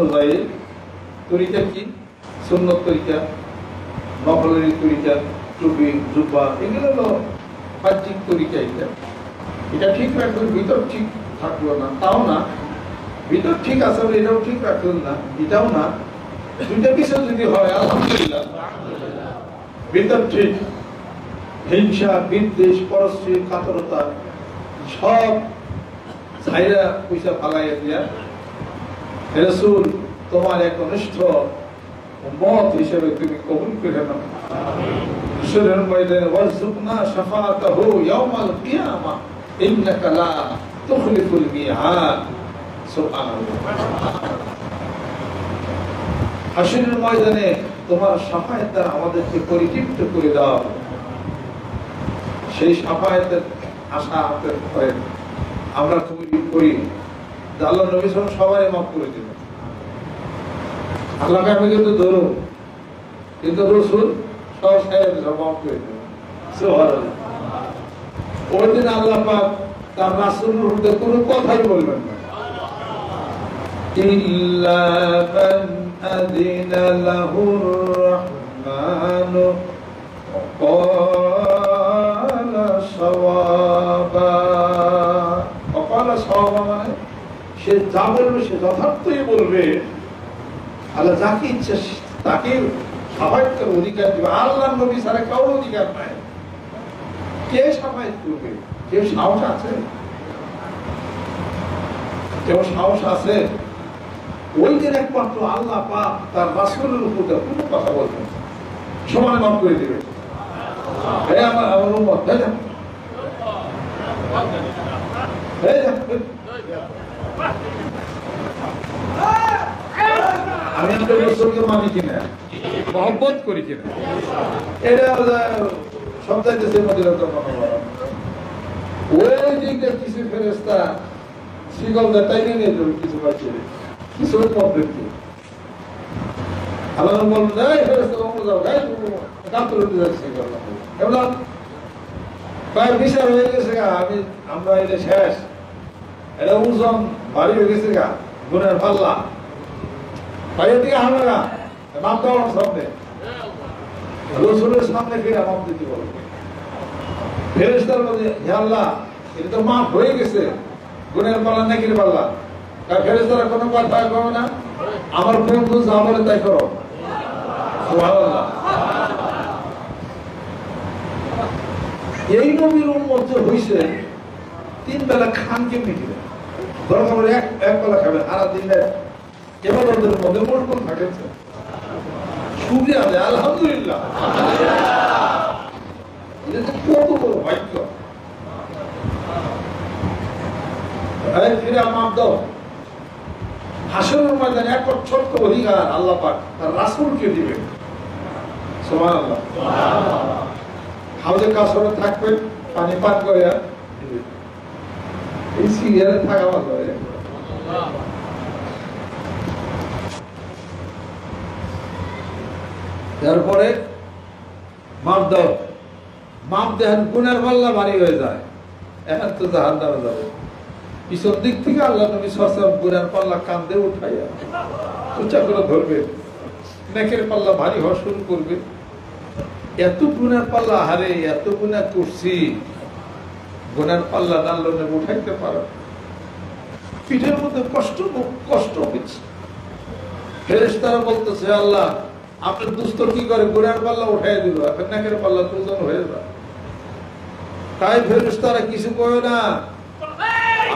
অনুযায়ী তরিকা কি, সুন্নত তরিকা, নফলের তরিকা, টুপি জুব্বা, এগুলো হলো বাহ্যিক তরিকা। এটা ঠিক রাখবেন, ভিতর ঠিক থাকলো না, তাও না। ভিতর ঠিক আছে এটাও ঠিক রাখলেন না, এটাও না। দুইটা বিষয় যদি হয় আলহামদুলিল্লাহ, ভিতর ঠিক, হিংসা, বিদ্বেষ, পরশ্রী, কাতরতা সব ছাইরা পয়সা ফালাইয়া দিয়া রাসূল তোমার এক অনিষ্ঠ উম্মত হিসেবে তুমি কবুল করে নাও। হাশরের ময়দানে ওয়ারযুকনা শাফাআতাহু ইয়াওমাল কিয়ামাহ ইন্নাকা লা তুখলিফুল মিআদ। সুবহানাল্লাহ। হাশরের ময়দানে তোমার শাফায়াত দ্বারা আমাদেরকে পরিতৃপ্ত করে দাও। সেই শাফায়াতের আশা আপনার করেন, আমরা খুবই করি। আল্লাহ নবী সবাই মাফ করে দেবেন। আল্লাহকে আমি কিন্তু ধরুন, কিন্তু রসুল সব মাফ করে দেবেন। ওই দিন আল্লাহ পাক তার রাসূলের মধ্যে কোনো কথাই বলবেন না। ইল্লা মান আযিনা লাহুর রাহমানু ক্বালা সাওয়াবা। ক্বালা সাওয়াবা মানে সে যা বলবে সে যথার্থই বলবে। আল্লাহ যাকে ইচ্ছা তাকে সাফায়াত অধিকার দিবে। আল্লাহ নবী ছাড়া কারোর অধিকার নাই। কে সাফায়াত করবে? কেউ সাহস আছে? কেউ সাহস আছে? ওই দিন একমাত্র আল্লাহ পাক তার রাসূলের উপর কোনো কথা বলবেন, সমানে মাফ করে দেবে। আমার উম্মত আমি আপনার রসুলকে মানি কিনা, মহব্বত করি কিনা, এটা সব চাইতেছে মদিনাতুল মুনাওয়ারা। ওই দিকে কিছু ফেরেশতা শিকল টাইনে নিয়ে যাবে, কিছু পাচ্ছে কিছু পথ দেখতে। আল্লাহ বললেন এই ফেরেশতা ওমর যাও, গাই কাপড় উঠে যাচ্ছে। এবার প্রায় বিচার হয়ে গেছে গা, আমরা এটা শেষ, এটা ওজন ভারী হয়ে গেছে গা, গুণের পাল্লা বাইরের দিকে হামলা না, মাপ দেওয়ার সামনে রসুলের সামনে ফিরে মাপ দিতে বলবে। ফেরেশতার মধ্যে হে আল্লাহ, এটা তো মাপ হয়ে গেছে, গুণের পাল্লা নাকি পাল্লা। তার ফেরেশতারা কোনো কথা কবে না, আমার বন্ধু যা বলে তাই করো। সুবহানাল্লাহ। এই নবীর উম্মত হইছে তিন বেলা খান কেমনি দিলেন, দরকার এক বেলা খাবেন, আর দিনে এবার ওদের মধ্যে মশগুল থাকেছে। শুকরিয়া দেয় আলহামদুলিল্লাহ। এটা যে কত বড় ভাগ্য। ফিরে মাপ দাও। হাশরের ময়দানে এক ছোট্ট অধিকার আল্লাহ পাক তার রাসূলকে দিবেন। সুবহানাল্লাহ। হাউজে কাসরে থাকবেন, পানি পান করে এই সিরিয়ালে থাকা ভালো। তারপরে মাপ দাও, মাপ দেখেন গুণের পাল্লা ভারী হয়ে যায়, এখন তো জাহান্নামে যাবে। পিছন দিক থেকে আল্লাহ নবী সব গুণের পাল্লা কান্দে উঠাইয়া উঁচা করে ধরবে, নেকের পাল্লা ভারী হওয়া শুরু করবে। এত গুণের পাল্লা, হারে এত গুণা করছি, গুণের পাল্লা আল্লাহ নবী উঠাইতে পারো। পিঠের মধ্যে কষ্ট হচ্ছে। ফেরেশতারা বলতেছে আল্লাহ আপনার দুস্থ কি করে, গুণের পাল্লা উঠাই দিল, এখন নাকের পাল্লা দুজন হয়ে যায়। তাই ফেরেশতারা কিছু কয় না,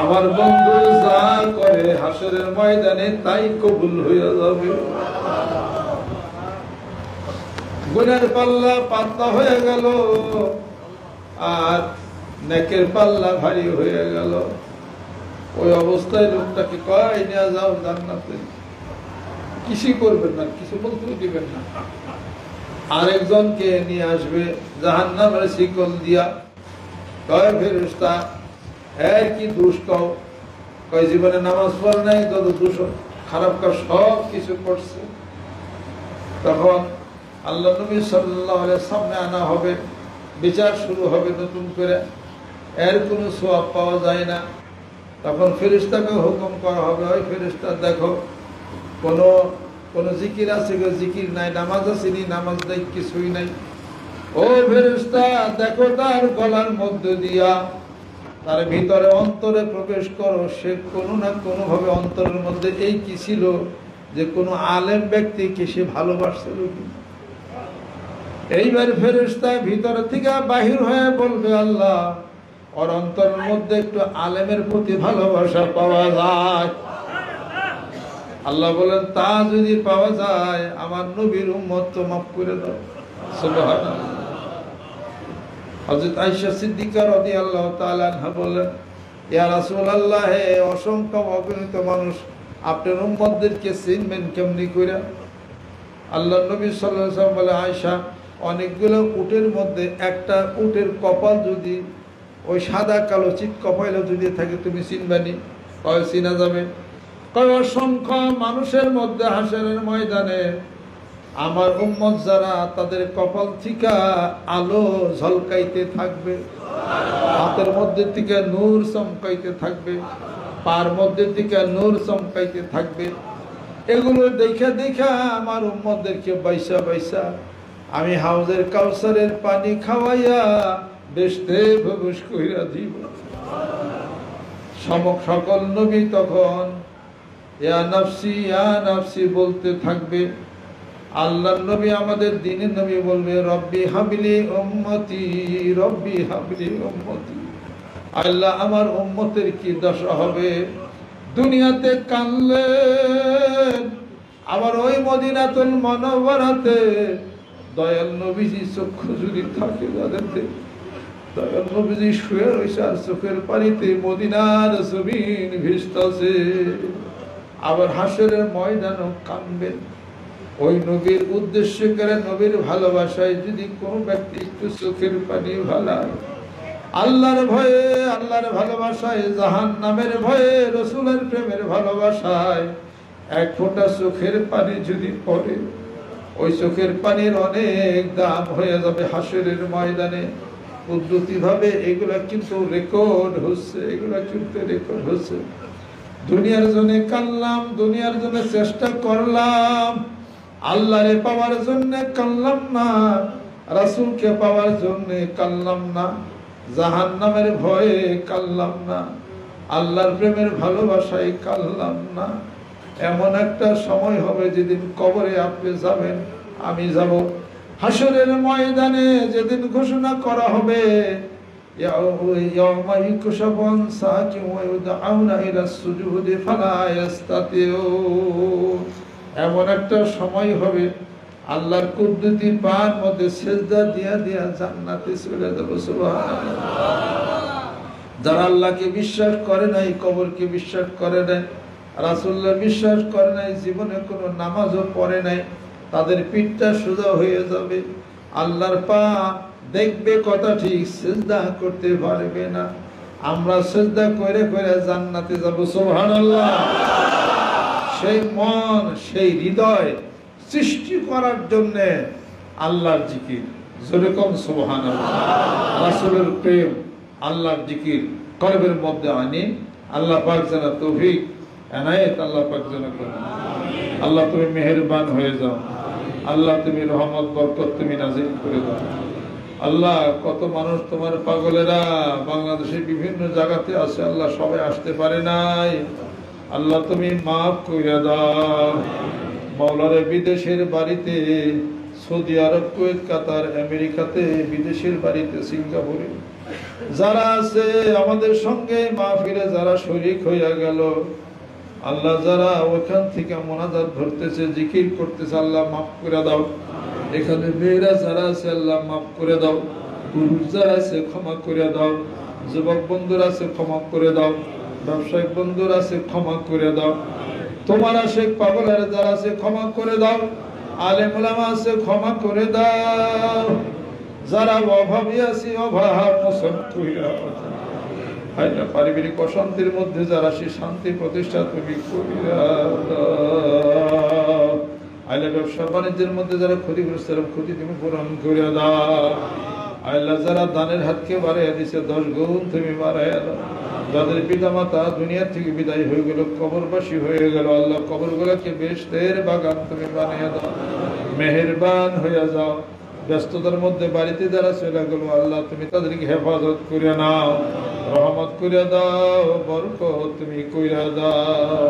আমার বন্ধু যা করে হাশরের ময়দানে তাই কবুল হয়ে যাবে। গুণের পাল্লা পাতলা হয়ে গেল আর নেকের পাল্লা ভারী হয়ে গেল। ওই অবস্থায় লোকটাকে কয় নিয়ে যাও জান্নাতে, কিছুই করবেন না, কিছু বলতেও দিবেন না। আরেকজনকে নিয়ে আসবে জাহান্নামের শিকল দিয়া, কয় ফেরেশতা হ্যাঁ কি দোষ কও, কয় জীবনে নামাজ পড়ে নাই, যত দোষ খারাপ কাজ সব কিছু করছে। তখন আল্লাহ নবী সাল্লাল্লাহু আলাইহি সামনে আনা হবে, বিচার শুরু হবে নতুন করে, এর কোনো সওয়াব পাওয়া যায় না। তখন ফেরেশতাকে হুকুম করা হবে, ওই ফেরেশতা দেখো কোন জিকির আছে জিকির নাই, নামাজ আসেনি নামাজ নাই, কিছুই নাই। ও ফেরেশতা, দেখো তার গলার মধ্যে দিয়া, তার ভিতরে অন্তরে প্রবেশ করো। সে কোনো না কোনো ভাবে অন্তরের মধ্যে এই কি ছিল যে কোনো আলেম ব্যক্তিকে সে ভালোবাসছিল। এইবার ফেরেশতা ভিতরে থেকে বাহির হয়ে বলবে, আল্লাহ, ওর অন্তরের মধ্যে একটু আলেমের প্রতি ভালোবাসা পাওয়া যায়। আল্লাহ বলেন, তা যদি পাওয়া যায় আমার নবীর উম্মত তো মাফ করে দাও। সুবহানাল্লাহ। হযরত আয়েশা সিদ্দিকা রাদিয়াল্লাহু তাআলা আনহা বলেন, ইয়া রাসূলুল্লাহ, হে অসংখ্য অগণিত মানুষ, আপনার উম্মতদেরকে চিনবেন কেমনি কইরা? আল্লাহর নবী সাল্লাল্লাহু আলাইহি ওয়াসাল্লাম বলে, আয়েশা, অনেকগুলো উটের মধ্যে একটা উটের কপাল যদি ওই সাদা কালো চিত কপালে যদি থাকে তুমি চিনবানি? কয় চিনা যাবে। কয় অসংখ্য মানুষের মধ্যে হাসরের ময়দানে আমার উম্মত যারা, তাদের কপাল থেকে আলো ঝলকাইতে থাকবে, হাতের মধ্যে থেকে নূর চমকাইতে থাকবে, পার মধ্যে থেকে নূর চমকাইতে থাকবে। এগুলো দেখা দেখা আমার উম্মতদেরকে বাইসা বাইসা আমি হাউজের কাউসারের পানি খাওয়াইয়া বেশতে প্রবেশ কইরা দিব। সকল নবী তখন ইয়া নাফসি বলতে থাকবে। আল্লাহর নবী, আমাদের দ্বীনের নবী বলবে, রব্বি হাবলি উম্মতি, রব্বি হাবলি উম্মতি। আল্লাহ, আমার উম্মতের কি দশা হবে। দুনিয়াতে কানলেন, আবার ওই মদিনাতুল মুনাওয়ারাতে দয়াল নবীজি চক্ষু যদি থাকে যাদের, দয়াল নবীজি শুয়ে রয়েছে আর চোখের পানিতে মদিনার জমিন ভিজতেছে। আবার হাসরের ময়দানও কানবেন। ওই নবীর উদ্দেশ্য করে, নবীর ভালোবাসায় যদি কোন ব্যক্তি একটু চোখের পানি ভালায়, আল্লাহর ভয়ে, আল্লাহর ভালোবাসায়, জাহান্নামের ভয়ে, রাসূলের প্রেমের ভালোবাসায় এক ফোঁটা চোখের পানি যদি পড়ে, ওই চোখের পানির অনেক দাম হয়ে যাবে হাসরের ময়দানে। পদ্ধতি ভাবে এগুলা কিন্তু রেকর্ড হচ্ছে, এগুলা কিন্তু রেকর্ড হচ্ছে। দুনিয়ার জন্য কানলাম, দুনিয়ার জন্য চেষ্টা করলাম, আল্লাহরে পাওয়ার জন্য কানলাম না, রাসূলকে পাওয়ার জন্য কানলাম না, জাহান্নামের ভয়ে কানলাম না, আল্লাহর প্রেমের ভালোবাসায় কানলাম না। এমন একটা সময় হবে যেদিন কবরে আপনি যাবেন, আমি যাব। হাসরের ময়দানে যেদিন ঘোষণা করা হবে, ইয়াউমা ইউকশাফুন সাকিন ওয়া ইউদআউনা ইলা সুজুদি ফালা ইস্তাতিউন। এমন একটা সময় হবে, আল্লাহর কুদরতি পার মধ্যে সিজদা দিয়া দিয়া জান্নাতে চলে যাব। সুবহানাল্লাহ। যারা আল্লাহকে বিশ্বাস করে নাই, কবরকে বিশ্বাস করে নাই, রাসূলকে বিশ্বাস করে নাই, জীবনে কোনো নামাজও পড়ে নাই, তাদের পিঠটা সোজা হয়ে যাবে। আল্লাহর পা দেখবে কথা ঠিক, সিজদা করতে পারবে না। আমরা সিজদা করে করে জান্নাতে যাব। সুবহানাল্লাহ। সেই মন, সেই হৃদয় সৃষ্টি করার জন্য আল্লাহর জিকির, যেরকম সুবহানাল্লাহ, রাসূলের প্রেম, আল্লাহর জিকির কলবের মধ্যে আনি। আল্লাহ পাক যেন তৌফিক এনায়েত আল্লাহ পাক যেন করেন। আল্লাহ, তুমি মেহেরবান হয়ে যাও। আল্লাহ, তুমি রহমত বরকত তুমি নাজিল করে দাও। আল্লাহ, কত মানুষ তোমার পাগলেরা বাংলাদেশের বিভিন্ন জায়গাতে আছে, আল্লাহ সবাই আসতে পারে নাই। আল্লাহ, তুমি মাফ করে দাও। মাওলারে বিদেশের বাড়িতে, সৌদি আরব, কুয়েত, কাতার, আমেরিকাতে, বিদেশের বাড়িতে, সিঙ্গাপুরে যারা আছে আমাদের সঙ্গে মাহফিলে যারা শরীক হইয়া গেল, আল্লাহ যারা ওখান থেকে মোনাজাত ধরতেছে, জিকির করতেছে, আল্লাহ মাফ করে দাও। এখানে মেয়েরা যারা আছে আল্লাহ মাফ করে দাও। পুরুষ যারা আছে ক্ষমা করে দাও। যুবক বন্ধুরা আছে ক্ষমা করে দাও। ব্যবসায়িক বন্ধুরা আছে ক্ষমা করে দাও। তোমার আশেক পাগলের যারা আছে ক্ষমা করে দাও। আলেম ওলামা আছে ক্ষমা করে দাও। যারা অভাবী আছে অভাব মোচন কইরা দাও। পারিবারিক অশান্তির মধ্যে যারা সে শান্তি প্রতিষ্ঠা তুমি কইরা দাও। আল্লাহ, ব্যবসা বাণিজ্যের মধ্যে যারা ক্ষতিগ্রস্ত, ক্ষতি তুমি পূরণ করে দাও। আল্লাহ, যারা দানের হাতকে বাড়াইয়া দিছে 10 গুণ তুমি বাড়াইয়া দাও। যাদের পিতা মাতা দুনিয়া থেকে বিদায় হয়ে গেল, কবরবাসী হয়ে গেল, আল্লাহ কবরগুলোকে বেহেশতের বাগান তুমি বানিয়ে দাও, মেহেরবান হয়ে যাও। ব্যস্ততার মধ্যে বাড়িতে যারা চলে গেল, আল্লাহ তুমি তাদেরকে হেফাজত করে নাও, রহমত করে দাও, বরকত তুমি কইরা দাও।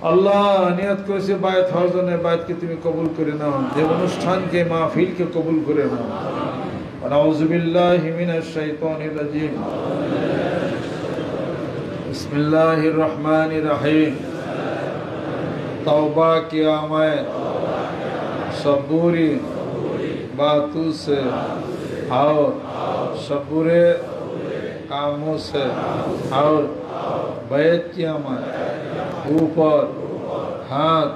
আল্লাহ নিয়ত করেছে বায়াত হওয়ার জন্য, বায়াতকে তুমি কবুল করে নাও, যে অনুষ্ঠানকে মাহফিলকে কবুল করে নাও। আউযু বিল্লাহি মিনাশ শাইতানির রাজিম। बिस्मिल्लाहिर रहमानिर रहीम। तौबा किया मैं सब बुरी बातों से और सब बुरे कामों से, और बैत किया मैं ऊपर हाथ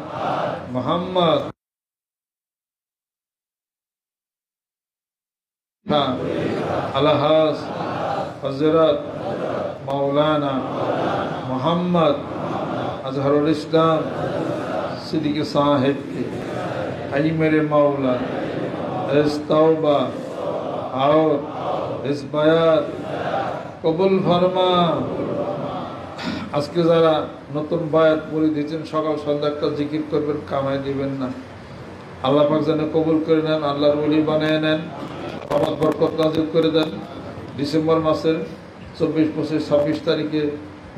मोहम्मद अलहास हजरत मौलाना मोहम्मद अजहरुल इस्लाम सिद्दीकी साहिब की आई मेरे मौला इस तौबा और इस बयात कबूल फरमा। আজকে যারা নতুন বায়াত পড়ে দিয়েছেন, সকাল সন্ধ্যা একটা জিকির করবেন, কামাই দিবেন না। আল্লাহ পাক যেন কবুল করে নেন, আল্লাহর ওলি বানিয়ে নেন, রহমত বরকত নাজিল করে দেন। ডিসেম্বর মাসের 24, 25, 26 তারিখে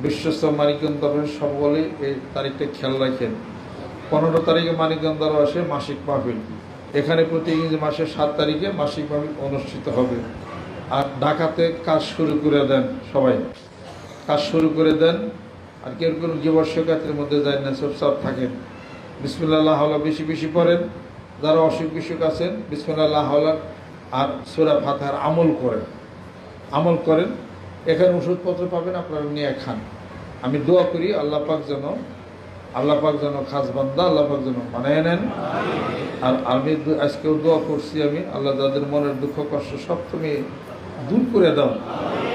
বিশ্বস্ত মানিকগঞ্জ সকলেই এই তারিখটা খেয়াল রাখেন। 15 তারিখে মানিকগঞ্জ আসে মাসিক মাহফিল। এখানে প্রতি ইংরেজি মাসের 7 তারিখে মাসিক মাহফিল অনুষ্ঠিত হবে। আর ঢাকাতে কাজ শুরু করে দেন, সবাই কাজ শুরু করে দেন। আর কেউ কোনো জীবস্বকাতের মধ্যে যায় না, চুপচাপ থাকেন। বিসমিল্লাহ আল্লাহ বেশি বেশি পড়েন। যারা অসুখ বিসুখ আছেন বিসমিল্লাহ আল্লাহ আর সূরা ফাতিহার আমল করেন। এখানে ওষুধপত্র পাবেন, আপনারা নিয়ে খান। আমি দোয়া করি আল্লাহ পাক যেন খাস বান্দা আল্লাহ পাক যেন বানিয়ে নেন। আর আমি আজকেও দোয়া করছি, আমি আল্লাহ যাদের মনের দুঃখ কষ্ট সব তুমি দূর করে দাও,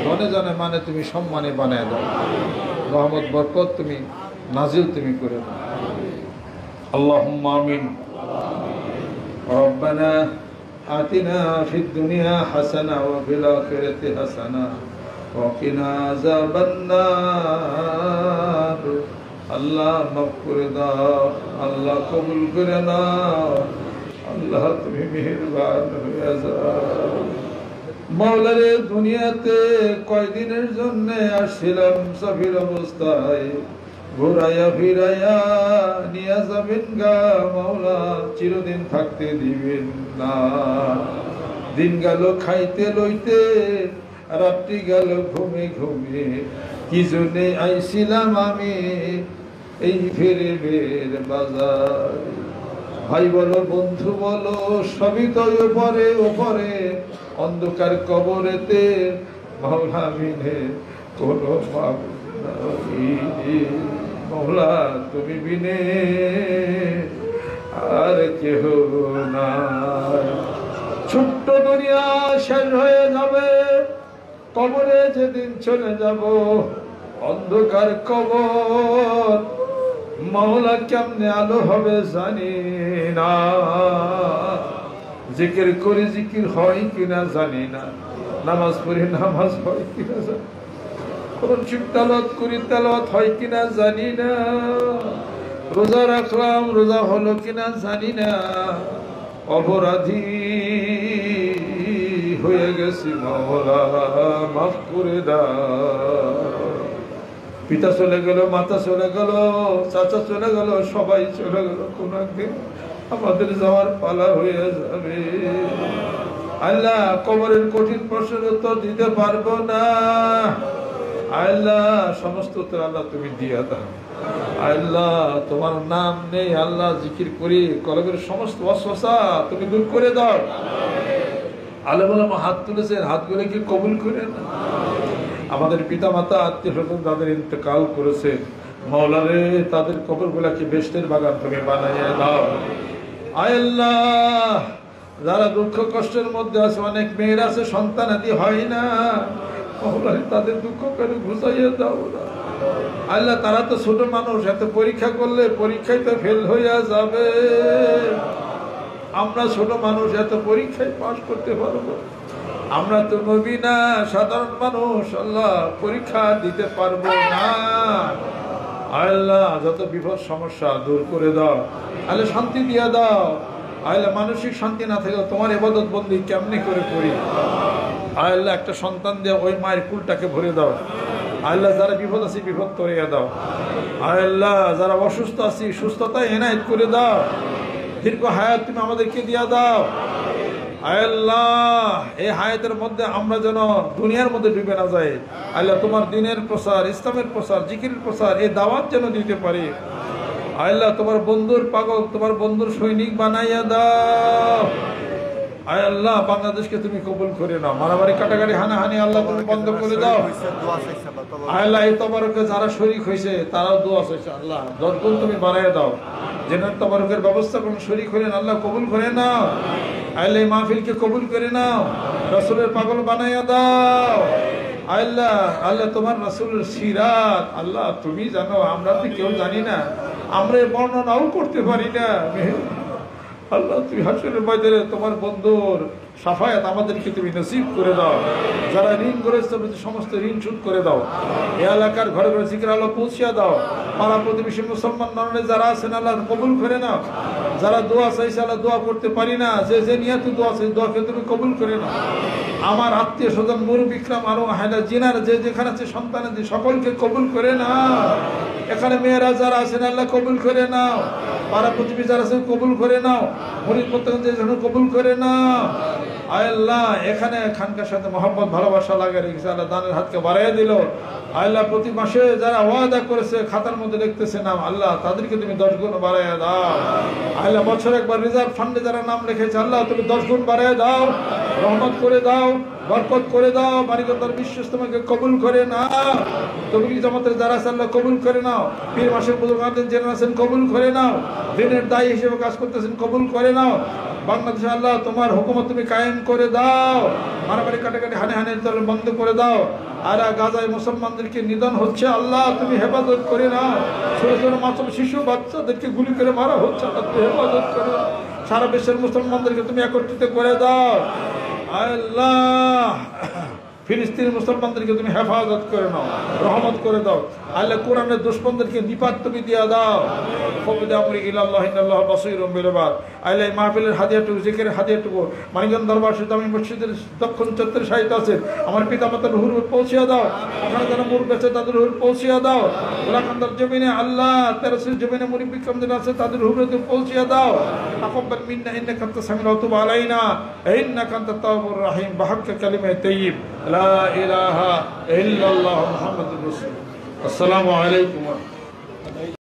মনে জানে মানে তুমি সম্মানে বানিয়ে দাও, রহমত বরকত তুমি নাজিল তুমি করে দাও। আল্লাহুম্মা আমিন। রব্বানা আতিনা ফিদ দুনিয়া হাসানা ওয়া ফিল আখিরাতি হাসানা ওয়া কিনা আযাবান নার। আল্লাহ মাফ করে দাও, আল্লাহ কবুল করে নাও, আল্লাহ তুমি মেহেরবান হয়ে যাও। মাওলারে দুনিয়াতে কয়দিনের জন্য আসছিলাম, সফির অবস্থায় ঘুরাইয়া ফিরাইয়া নিয়ে যাবেন গা মাওলা, চিরদিন থাকতে দিবেন না। দিন গেল খাইতে লইতে, রাত্রি গেল ঘুমে ঘুমে, কি জন্যে আইছিলাম আমি এই ফিরেবের বাজার। ভাই বলো বন্ধু বলো সবই তো ওপরে অন্ধকার কবরেতে মাওলা বিনে কোনো মাওলা তুমি বিনে আর কেহ নাই। ছোট্ট দুনিয়া শেষ হয়ে যাবে, কবরে যেদিন চলে যাব, অন্ধকার কবর মাওলা কেমনে আলো হবে জানি না। জিকির করি জিকির হয় কিনা জানি না, নামাজ পড়ি নামাজ হয় কিনা জানি, কোরআন শরীফ তেলাওয়াত করি তেলাওয়াত হয় কিনা জানি না, রোজা রাখলাম রোজা হলো কিনা জানি না। অপরাধী হয়ে গেছি মাওলা মাফ করে দাও। পিতা চলে গেল, মাতা চলে গেল, চাচা চলে গেল, সবাই চলে গেল, কোন একদিন আমাদের যাওয়ার পালা হয়ে যাবে। আল্লাহ কবরের কঠিন প্রশ্নের উত্তর দিতে পারবো না, আল্লাহ সমস্ত উত্তর আল্লাহ তুমি দিয়া দাও। আল্লাহ তোমার নাম নেই, আল্লাহ জিকির করি কলবের সমস্ত ওয়াসওয়াসা তুমি দূর করে দাও। আল্লাহ বলে হাত তুলেছেন, হাতগুলো কি কবুল করে না। আমাদের পিতা মাতা আত্মীয় স্বজন যাদের ইন্তেকাল করেছে মাওলারে, তাদের কবরগুলাকে বেহেশতের বাগান তুমি বানাইয়া দাও। আল্লাহ যারা দুঃখ কষ্টের মধ্যে আছে, অনেক মেয়ের আছে সন্তানাদি হয় না, মাওলারে তাদের দুঃখ করে ঘুষাইয়া দাও না। আল্লাহ তারা তো ছোট মানুষ, এত পরীক্ষা করলে পরীক্ষায় তো ফেল হইয়া যাবে। আমরা ছোট মানুষ, এত পরীক্ষায় পাস করতে পারবো? আমরা তো নবী না, সাধারণ মানুষ, আল্লাহ পরীক্ষা দিতে পারবো না। আল্লাহ যত বিপদ সমস্যা দূর করে দাও, আল্লাহ শান্তি দিয়ে দাও। আল্লাহ মানসিক শান্তি না থাকলে তোমার ইবাদত বন্দি কেমনি করে করি। আল্লাহ একটা সন্তান দিয়ে ওই মায়ের কুলটাকে ভরে দাও। আল্লাহ যারা বিপদ আছে বিপদ করিয়ে দাও। আল্লাহ যারা অসুস্থ আছি সুস্থতা এনায়েত করে দাও। দীর্ঘ হায়াত তুমি আমাদেরকে দিয়া দাও। আল্লাহ এই হায়াতের মধ্যে আমরা যেন দুনিয়ার মধ্যে ডুবে না যাই। আল্লাহ তোমার দিনের প্রসার, ইসলামের প্রসার, জিকিরের প্রসার, এই দাওয়াত যেন দিতে পারি। আল্লাহ তোমার বন্ধুর পাগল, তোমার বন্ধুর সৈনিক বানাইয়া দাও। আল্লাহ বাংলাদেশকে তুমি কবুল করে নাও। মারামারি কাটাকাটি হানাহানি আল্লাহ তুমি বন্ধ করে দাও। আল্লাহ এই তবারকে যারা শরীক হয়েছে তারাও দোয়া চাইছে, আল্লাহ 10 গুণ তুমি বাড়াইয়া দাও। যেনার তবারকের ব্যবস্থা করুন, শরীক হলেন, আল্লাহ কবুল করে নাও। আল্লাহ এই মাহফিলকে কবুল করে নাও। রাসূলের পাগল বানাইয়া দাও। আল্লাহ আল্লাহ তোমার রাসূলের সিরাত আল্লাহ তুমি জানো, আমরা তো কেউ জানি না, আমরা বর্ণনাও করতে পারি না। আল্লাহ তুমি হাসরের ময়দানে তোমার বন্ধুর সাফায়াত আমাদেরকে তুমি নসিব করে দাও। যারা ঋণ করেছে সমস্ত ঋণ শোধ করে দাও। এই এলাকার ঘরে ঘরে জিকির আলো পৌঁছিয়া দাও। পাড়া প্রতিবেশী মুসলমান নরনে যারা আছেন আল্লাহ কবুল করে নাও। যারা দোয়া চাইছে আল্লাহ দোয়া করতে পারি না, যে নিয়াতে দোয়া চাই দোয়াকে তুমি কবুল করে নাও। আমার আত্মীয় স্বজন মুরব্বিকরাম আরো হায়না জিনার যে যেখানে আছে সন্তান সকলকে কবুল করে নাও। এখানে মেয়েরা যারা আছেন আল্লাহ কবুল করে নাও। পাড়া প্রতিবেশী যারা আছেন কবুল করে নাও। মুরিদ মুত্তাকিন কবুল করে নাও। আল্লাহ এখানে খানকার সাথে মহব্বত ভালোবাসা লাগে রেখেছে, আল্লাহ দানের হাতকে বাড়াইয়া দিল। আল্লাহ প্রতি মাসে যারা ওয়াদা করেছে খাতার মধ্যে লিখতেছে নাম, আল্লাহ তাদেরকে তুমি 10 গুণ বাড়াইয়া দাও। আল্লাহ বছর একবার রিজার্ভ ফান্ডে যারা নাম লিখেছে আল্লাহ তুমি 10 গুণ বাড়াইয়া দাও, রহমত করে দাও, বরকত করে দাও। বাড়িগতার বিশ্বাস তোমাকে কবুল করে নাও। তবলিগ জামাতের যারা আছে আল্লাহ কবুল করে নাও। পীর মাসের বুজুর্গানদের যারা আছেন কবুল করে নাও। দিনের দায়ী হিসেবে কাজ করতেছেন কবুল করে নাও। বাংলাদেশে আল্লাহ তোমার হুকুমত তুমি কায়েম করে দাও। মারামারি কাটাকাটি হানাহানির দল বন্ধ করে দাও। আর গাজায় মুসলমানদেরকে নিধন হচ্ছে আল্লাহ তুমি হেফাজত করে নাও। ছোট ছোট মাসুম শিশু বাচ্চাদেরকে গুলি করে মারা হচ্ছে আল্লাহ তুমি হেফাজত করে নাও। সারা বিশ্বের মুসলমানদেরকে তুমি একত্রিত করে দাও। আল্লাহ ফিলিস্তিনি মুসলমানদেরকে তুমি হেফাজত করে নাও, রহমত করে দাও। আল্লাহ কোরআনের দুশমনদেরকে নিপাত তুমি দিয়া দাও। ফবিদা আমরি ইলাল্লাহ ইন্নাল্লাহ বাসীরুম বিল ইবাদ। আল্লাহ মাহফিলের হাদিয়াটুকু, জিকিরের হাদিয়াটুকু মানিকগঞ্জ দরবার শরীফ জামি মসজিদের দক্ষিণ চত্বরে সাহিত্য আছে আমার পিতা মাতার রুহুর পৌঁছিয়া দাও। ওখানে যারা মুর বেঁচে তাদের রুহুর পৌঁছিয়া দাও। গোলাকান্দার জমিনে আল্লাহ তেরসির জমিনে মুরিদ বিক্রম যারা আছে তাদের রুহুর পৌঁছিয়া দাও। তাকাব্বাল মিন্না ইন্নাকা আনতাস সামিউল আলিম ওয়া তুব আলাইনা ইন্নাকা আনতাত তাওয়াবুর রহিম বিহাক্কি কালিমায়ে তাইয়্যিব লা ইলাহা ইল্লাল্লাহ মুহাম্মাদুর রাসূলুল্লাহ। আসসালামু আলাইকুম।